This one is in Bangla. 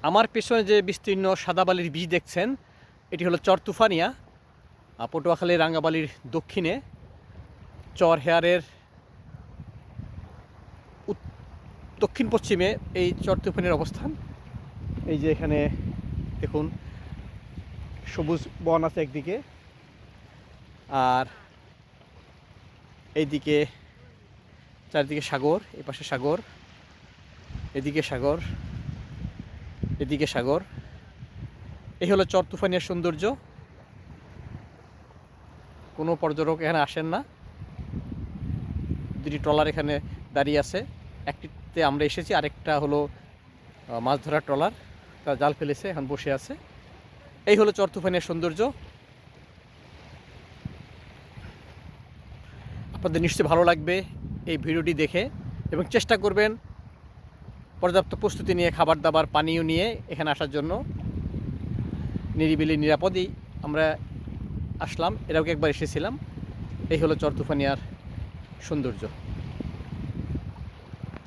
আমার পেছনে যে বিস্তীর্ণ সাদা বালির বীজ দেখছেন, এটি হলো চর তুফানিয়া, পটুয়াখালী রাঙ্গাবালির দক্ষিণে চর হেয়ারের দক্ষিণ পশ্চিমে এই চর তুফানিয়ার অবস্থান। এই যে এখানে দেখুন সবুজ বন আছে একদিকে, আর এইদিকে চারিদিকে সাগর, এই পাশে সাগর, এদিকে সাগর, এদিকে সাগর। এই হলো চর তুফানিয়ার সৌন্দর্য। কোনো পর্যটক এখানে আসেন না। দুটি ট্রলার এখানে দাঁড়িয়ে আছে, একটিতে আমরা এসেছি, আরেকটা হলো মাছ ধরার ট্রলার, তারা জাল ফেলেছে, এখন বসে আছে। এই হলো চর তুফানিয়ার সৌন্দর্য। আপনাদের নিশ্চয়ই ভালো লাগবে এই ভিডিওটি দেখে, এবং চেষ্টা করবেন পর্যাপ্ত প্রস্তুতি নিয়ে, খাবার দাবার পানীয় নিয়ে এখানে আসার জন্য। নিরিবিলি নিরাপদেই আমরা আসলাম, এরাও একবার এসেছিলাম। এই হলো চর তুফানিয়ার সৌন্দর্য।